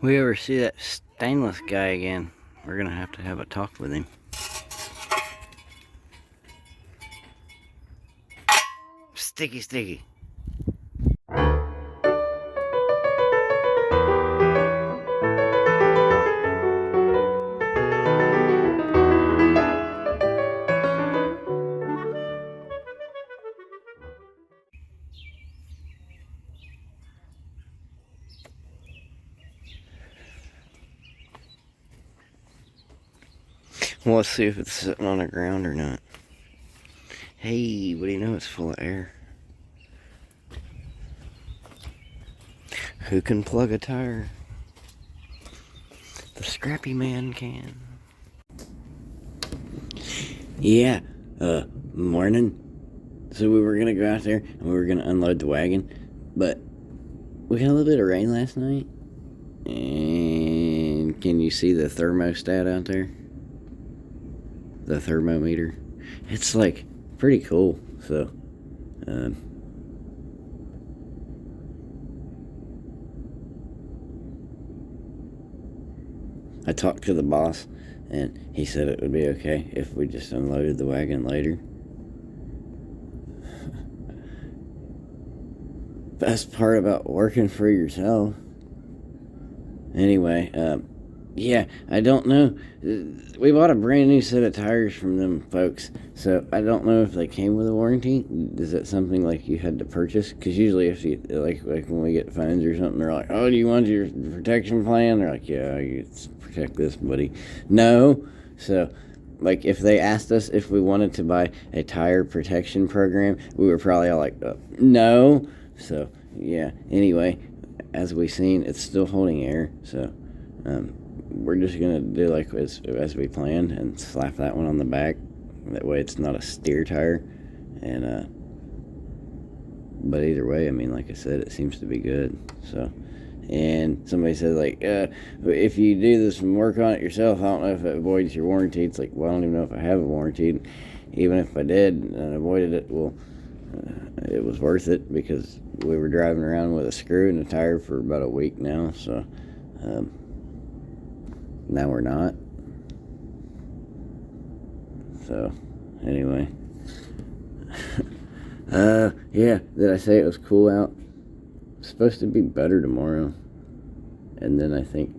We ever see that stainless guy again, we're gonna have to have a talk with him. Sticky, sticky. Well, let's see if it's sitting on the ground or not. Hey, what do you know? It's full of air. Who can plug a tire? The scrappy man can. Yeah, morning. So we were gonna go out there and we were gonna unload the wagon, but we had a little bit of rain last night. And can you see the thermostat out there? The thermometer. It's like pretty cool. So, I talked to the boss, and he said it would be okay if we just unloaded the wagon later. Best part about working for yourself. Anyway, yeah, I don't know. We bought a brand new set of tires from them folks, so I don't know if they came with a warranty. Is that something like you had to purchase? Because usually, if you like when we get phones or something, they're like, "Oh, do you want your protection plan?" They're like, "Yeah, you protect this, buddy." No, so. Like, if they asked us if we wanted to buy a tire protection program, we were probably all like, no. So, yeah. Anyway, as we've seen, it's still holding air. So, we're just going to do like as we planned and slap that one on the back. That way it's not a steer tire. And, but either way, I mean, like I said, it seems to be good. So, and somebody said, like, if you do this and work on it yourself, I don't know if it avoids your warranty. It's like, well, I don't even know if I have a warranty. Even if I did and avoided it, well, it was worth it because we were driving around with a screw in the tire for about a week now. So, now we're not. So, anyway. Yeah, did I say it was cool out? It's supposed to be better tomorrow. And then I think,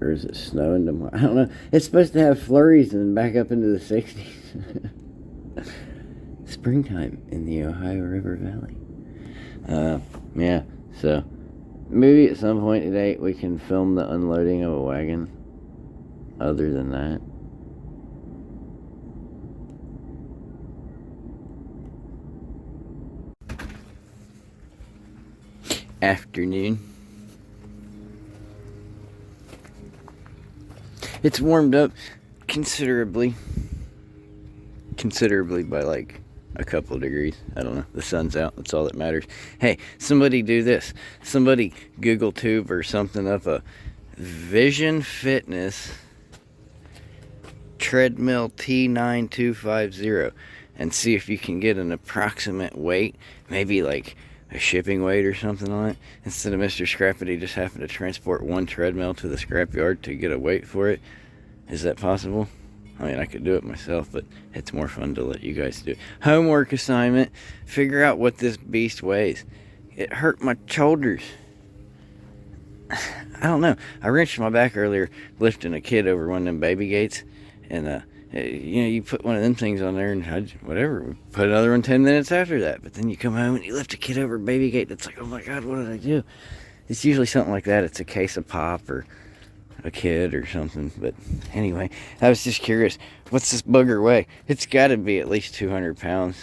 or is it snowing tomorrow? I don't know. It's supposed to have flurries and then back up into the 60s. Springtime in the Ohio River Valley. Yeah, so maybe at some point today we can film the unloading of a wagon. Other than that, afternoon. It's warmed up considerably by like a couple of degrees. I don't know. The sun's out. That's all that matters. Hey, somebody do this. Somebody Google Tube or something up a Vision Fitness treadmill T9250 and see if you can get an approximate weight, maybe like a shipping weight or something on it. Instead of Mr. Scrappity just having to transport one treadmill to the scrapyard to get a weight for it. Is that possible? I mean, I could do it myself, but it's more fun to let you guys do it. Homework assignment, figure out what this beast weighs. It hurt my shoulders. I don't know. I wrenched my back earlier lifting a kid over one of them baby gates. And, you put one of them things on there and whatever. Put another one 10 minutes after that. But then you come home and you lift a kid over a baby gate. It's like, oh my God, what did I do? It's usually something like that. It's a case of pop or a kid or something. But anyway, I was just curious. What's this booger weigh? It's got to be at least 200 pounds.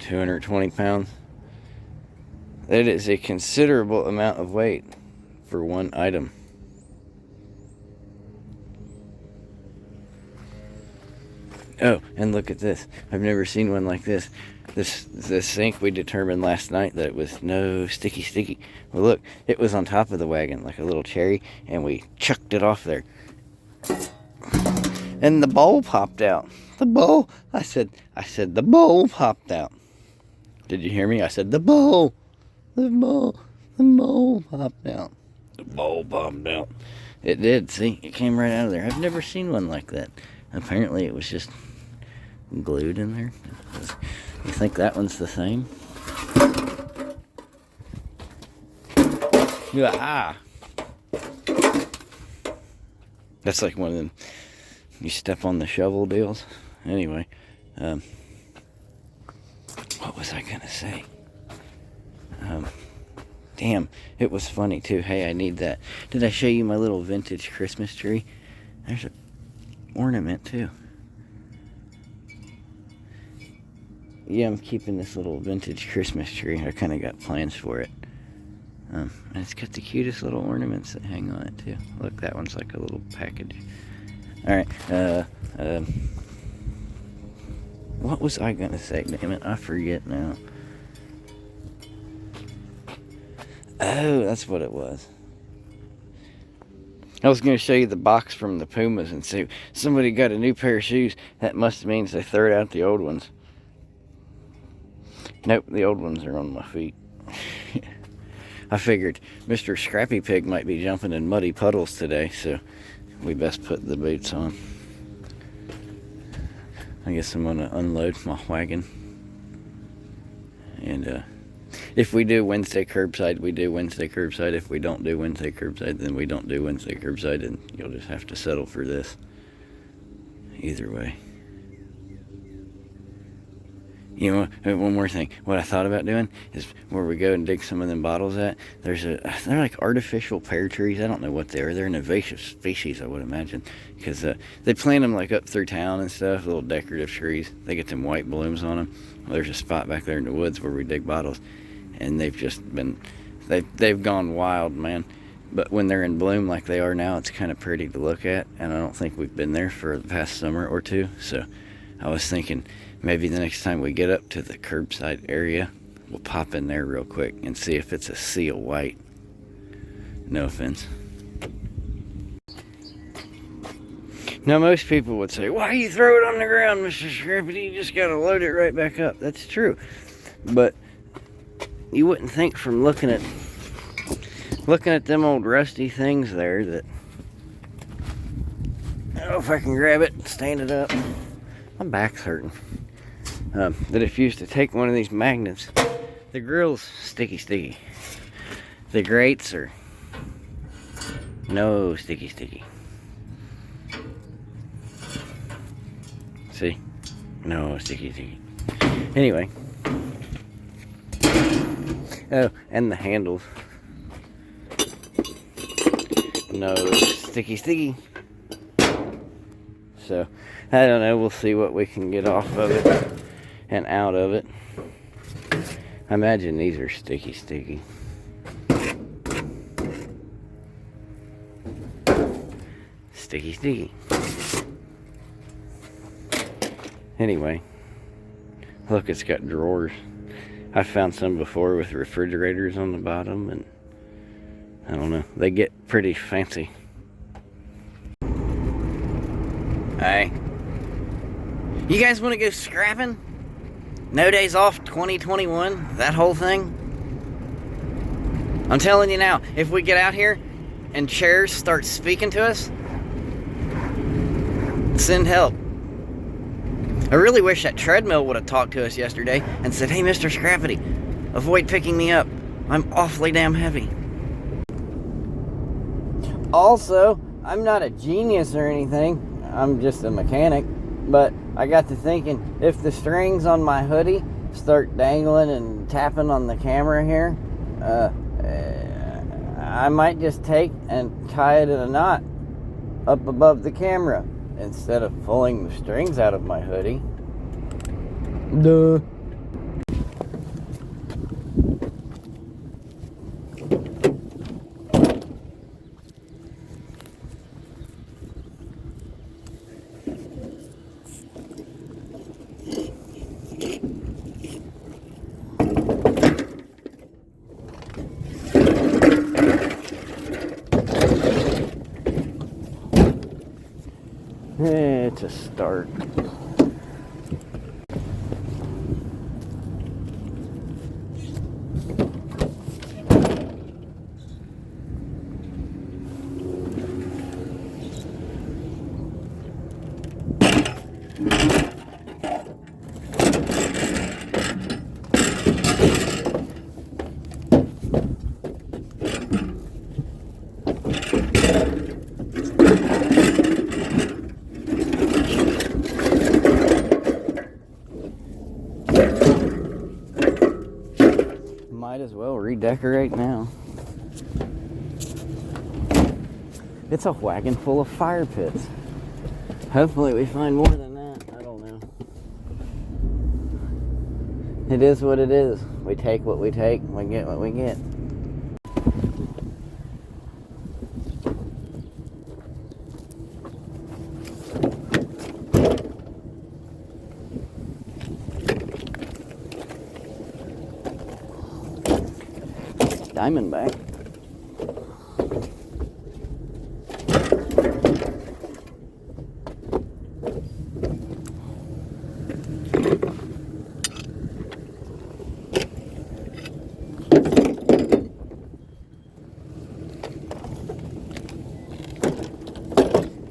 220 pounds. That is a considerable amount of weight for one item. Oh, and look at this. I've never seen one like this. This sink, we determined last night that it was no sticky. Well, look, it was on top of the wagon like a little cherry, and we chucked it off there. And the bowl popped out. The bowl. I said the bowl popped out. Did you hear me? I said the bowl. The bowl popped out. The bowl popped out. It did, see? It came right out of there. I've never seen one like that. Apparently it was just glued in there. You think that one's the same? Ah! That's like one of them, you step on the shovel deals. Anyway, what was I gonna say? Damn, it was funny too. Hey, I need that. Did I show you my little vintage Christmas tree? There's an ornament too. Yeah, I'm keeping this little vintage Christmas tree. I kind of got plans for it. And it's got the cutest little ornaments that hang on it too. Look, that one's like a little package. Alright, what was I gonna say? Damn it, I forget now. Oh, that's what it was. I was gonna show you the box from the Pumas and say, somebody got a new pair of shoes. That must mean they threw out the old ones. Nope, the old ones are on my feet. I figured Mr. Scrappy Pig might be jumping in muddy puddles today, so we best put the boots on. I guess I'm gonna unload my wagon. And if we do Wednesday curbside, we do Wednesday curbside. If we don't do Wednesday curbside, then we don't do Wednesday curbside, and you'll just have to settle for this. Either way. You know, one more thing. What I thought about doing is where we go and dig some of them bottles at. They're like artificial pear trees. I don't know what they are. They're an invasive species, I would imagine, because they plant them like up through town and stuff. Little decorative trees. They get them white blooms on them. Well, there's a spot back there in the woods where we dig bottles, and they've just been, they've gone wild, man. But when they're in bloom like they are now, it's kind of pretty to look at. And I don't think we've been there for the past summer or two. So I was thinking, maybe the next time we get up to the curbside area, we'll pop in there real quick and see if it's a sea of white. No offense. Now, most people would say, why you throw it on the ground, Mr. Scrappy? You just gotta load it right back up. That's true. But you wouldn't think from looking at them old rusty things there that, I don't know if I can grab it and stand it up. My back's hurting. That if you used to take one of these magnets, the grill's sticky. The grates are no sticky. See? No sticky. Anyway. Oh, and the handles. No sticky. So, I don't know, we'll see what we can get off of it and out of it. I imagine these are sticky. Sticky. Anyway, look, it's got drawers. I found some before with refrigerators on the bottom, and I don't know, they get pretty fancy. Hey, you guys want to go scrapping? No Days Off 2021, that whole thing? I'm telling you now, if we get out here and chairs start speaking to us, send help. I really wish that treadmill would have talked to us yesterday and said, hey, Mr. Scrappity, avoid picking me up. I'm awfully damn heavy. Also, I'm not a genius or anything. I'm just a mechanic. But I got to thinking, if the strings on my hoodie start dangling and tapping on the camera here, I might just take and tie it in a knot up above the camera instead of pulling the strings out of my hoodie. Duh. It's a start. as well redecorate now. It's a wagon full of fire pits. Hopefully we find more than that. I don't know. It is what it is. We take what we take, we get what we get. Diamondback.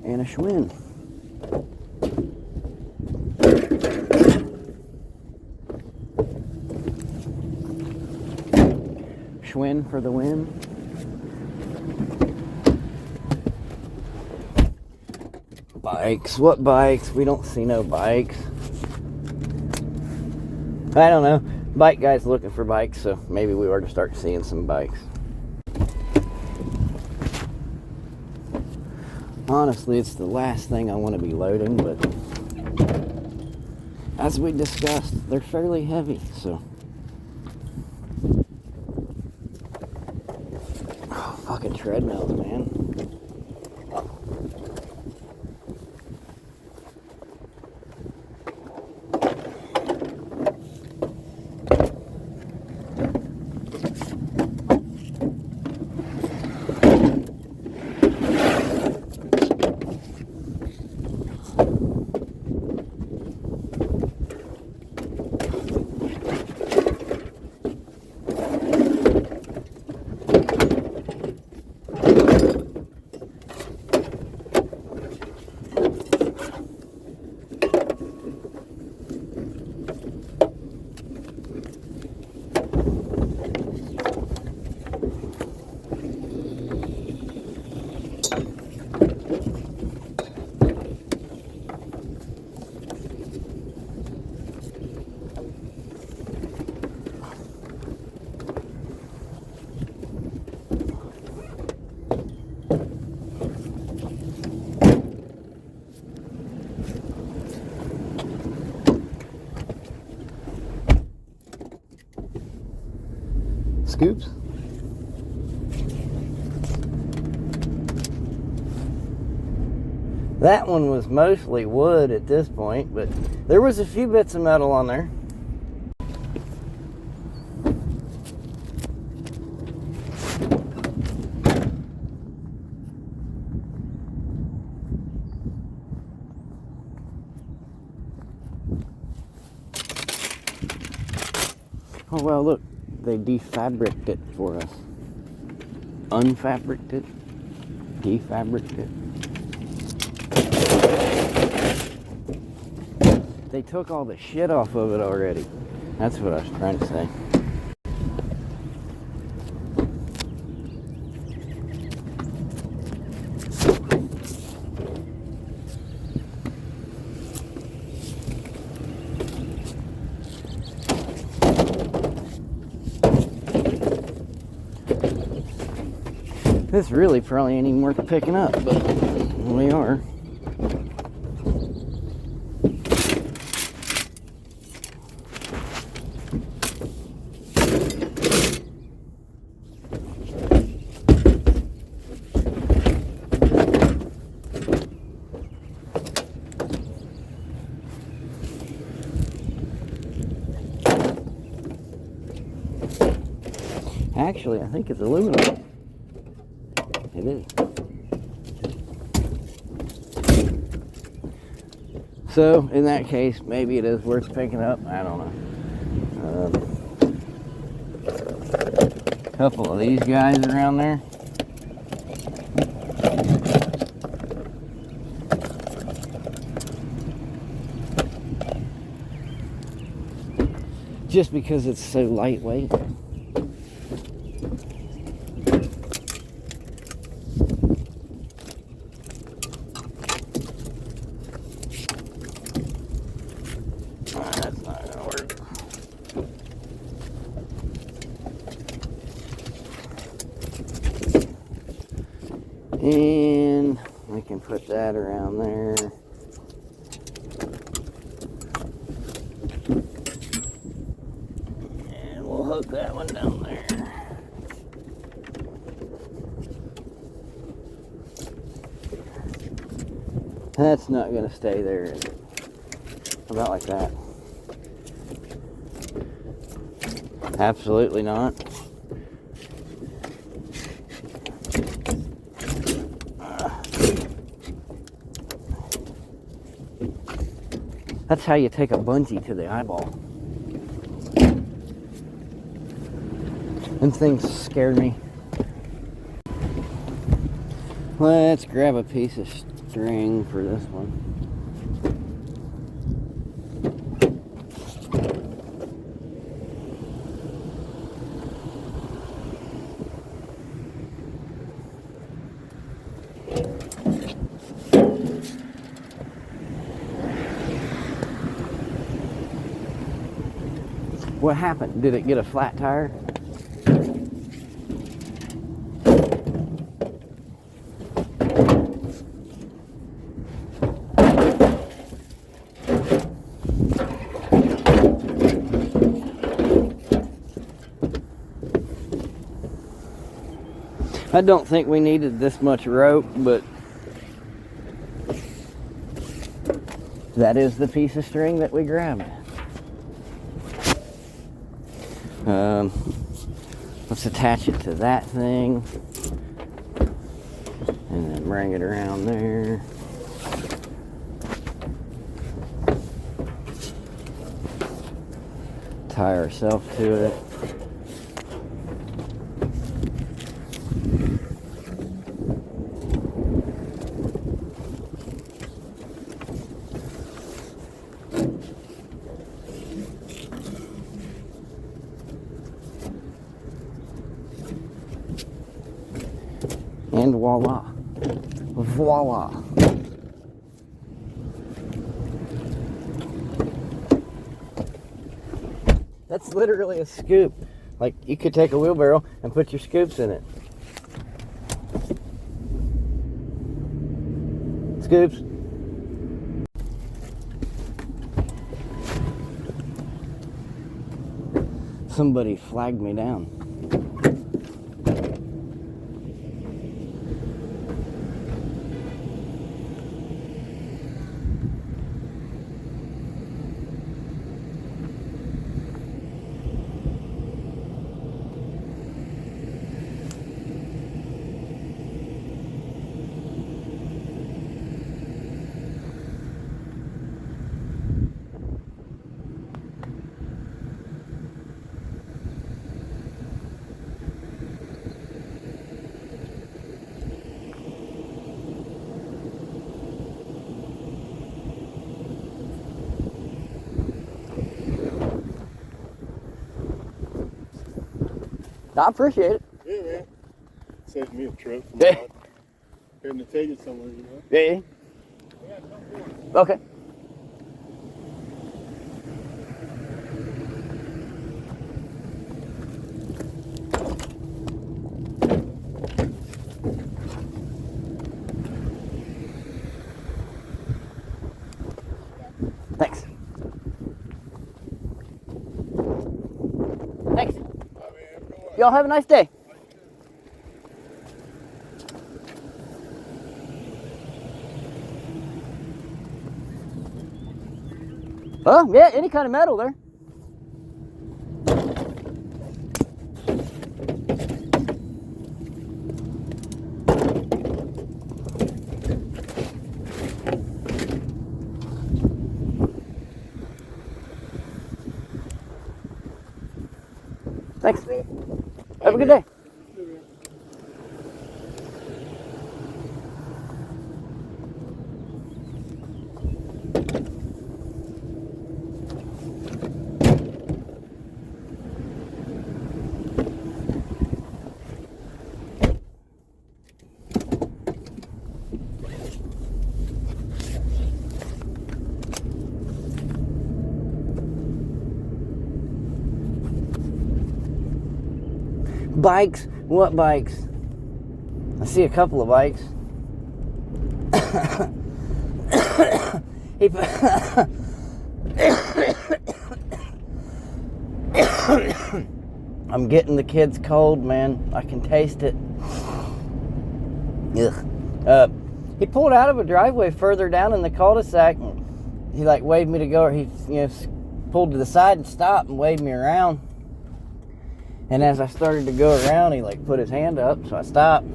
And a Schwinn. Schwinn for the win. Bikes. What bikes? We don't see no bikes. I don't know. Bike guy's looking for bikes, so maybe we ought to start seeing some bikes. Honestly, it's the last thing I want to be loading, but as we discussed, they're fairly heavy, so. Oh, fucking treadmills, man. Scoops. That one was mostly wood at this point, but there was a few bits of metal on there. Oh well, look, they defabricated it for us. Unfabricated it, defabricated it. They took all the shit off of it already. That's what I was trying to say. This really probably ain't even worth picking up, but we are. Actually, I think it's aluminum. It is. So, in that case, maybe it is worth picking up. I don't know. A couple of these guys around there. Just because it's so lightweight. And we can put that around there. And we'll hook that one down there. That's not going to stay there, is it? About like that. Absolutely not. That's how you take a bungee to the eyeball. Them things scared me. Let's grab a piece of string for this one. What happened? Did it get a flat tire? I don't think we needed this much rope, but that is the piece of string that we grabbed. Let's attach it to that thing and then bring it around there. Tie ourselves to it. And voila. Voila. That's literally a scoop. Like, you could take a wheelbarrow and put your scoops in it. Scoops. Somebody flagged me down. I appreciate it. Yeah, man. Saved me a trip from having to take it somewhere, you know? Yeah. Okay. Thanks. Thanks. Y'all have a nice day. Oh, yeah, any kind of metal there. Thanks. Have a good day. Bikes? What bikes? I see a couple of bikes. I'm getting the kids cold, man. I can taste it. Ugh. He pulled out of a driveway further down in the cul-de-sac, and he like waved me to go. He, pulled to the side and stopped and waved me around. And as I started to go around, he like put his hand up, so I stopped,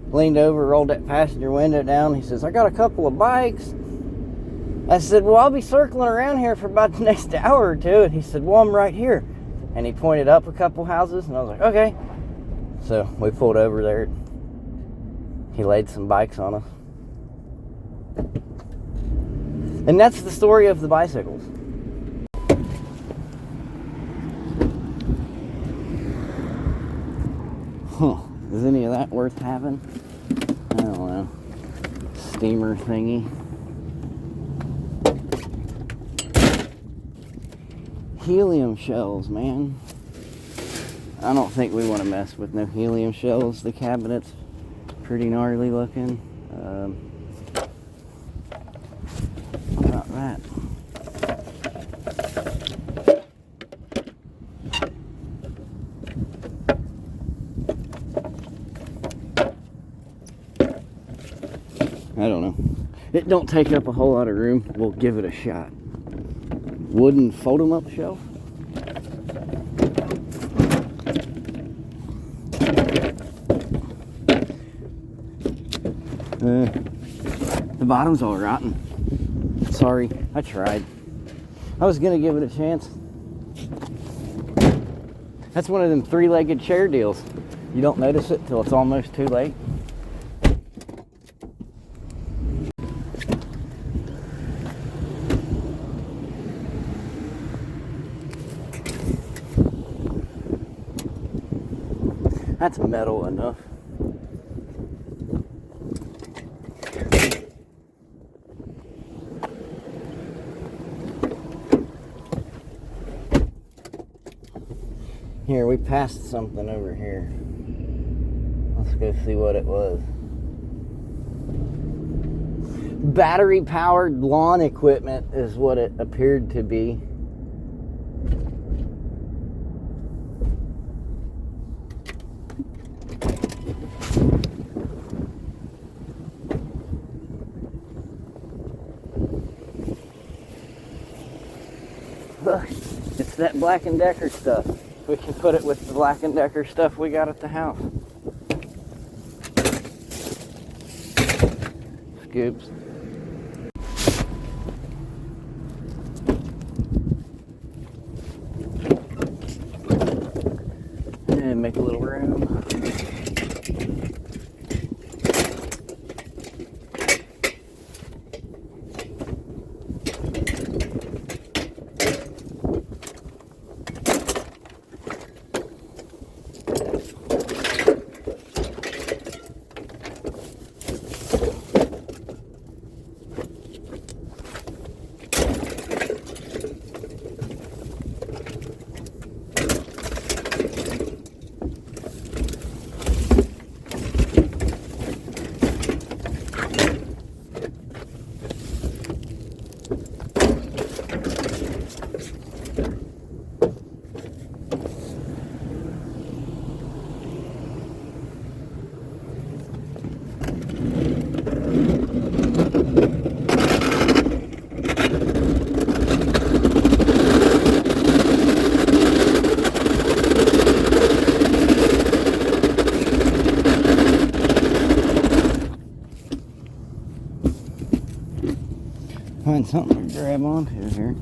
leaned over, rolled that passenger window down. He says, "I got a couple of bikes." I said, "Well, I'll be circling around here for about the next hour or two." And he said, "Well, I'm right here." And he pointed up a couple houses, and I was like, "Okay." So we pulled over there. He laid some bikes on us. And that's the story of the bicycles. Huh. Is any of that worth having? I don't know. Steamer thingy. Helium shells, man. I don't think we want to mess with no helium shells. The cabinet's pretty gnarly looking. What about that? I don't know. It don't take up a whole lot of room. We'll give it a shot. Wooden fold-em-up shelf. The bottom's all rotten. Sorry, I tried. I was gonna give it a chance. That's one of them three-legged chair deals. You don't notice it till it's almost too late. That's metal enough. Here, we passed something over here. Let's go see what it was. Battery-powered lawn equipment is what it appeared to be. Look, it's that Black & Decker stuff. We can put it with the Black & Decker stuff we got at the house. Scoops. And make a little room. Find something to grab onto here.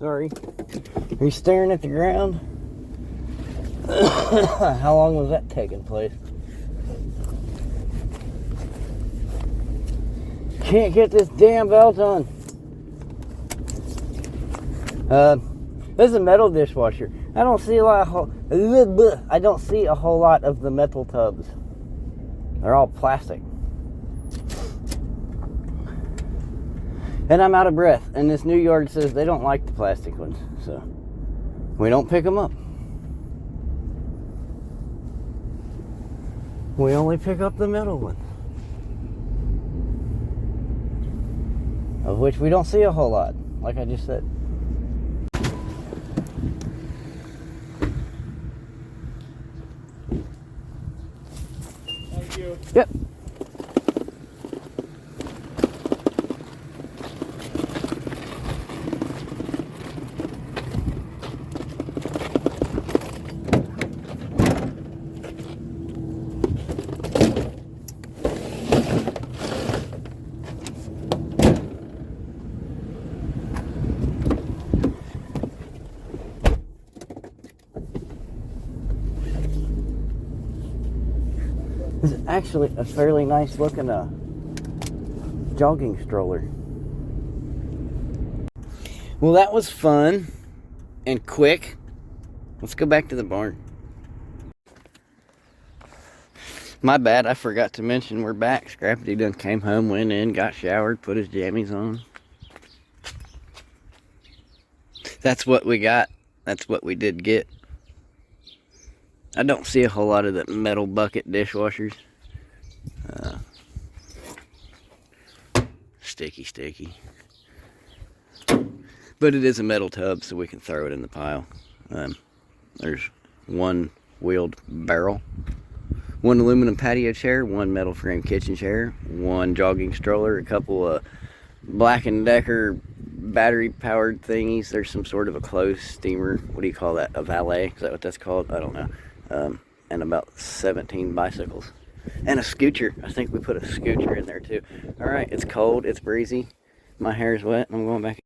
Sorry. Are you staring at the ground? How long was that taking place? Can't get this damn belt on. This is a metal dishwasher. I don't see a whole lot of the metal tubs. They're all plastic. And I'm out of breath. And this new yard says they don't like the plastic ones. So we don't pick them up. We only pick up the metal ones. Of which we don't see a whole lot, like I just said. Thank you. Yep. This is actually a fairly nice looking jogging stroller. Well, that was fun and quick. Let's go back to the barn. My bad, I forgot to mention we're back. Scrappy done came home, went in, got showered, put his jammies on. That's what we got. That's what we did get. I don't see a whole lot of the metal bucket dishwashers. Sticky. But it is a metal tub, so we can throw it in the pile. There's one wheeled barrel, one aluminum patio chair, one metal frame kitchen chair, one jogging stroller, a couple of Black & Decker battery-powered thingies. There's some sort of a closed steamer. What do you call that? A valet? Is that what that's called? I don't know. And about 17 bicycles. And a scooter. I think we put a scooter in there too. Alright, it's cold, it's breezy. My hair's wet, and I'm going back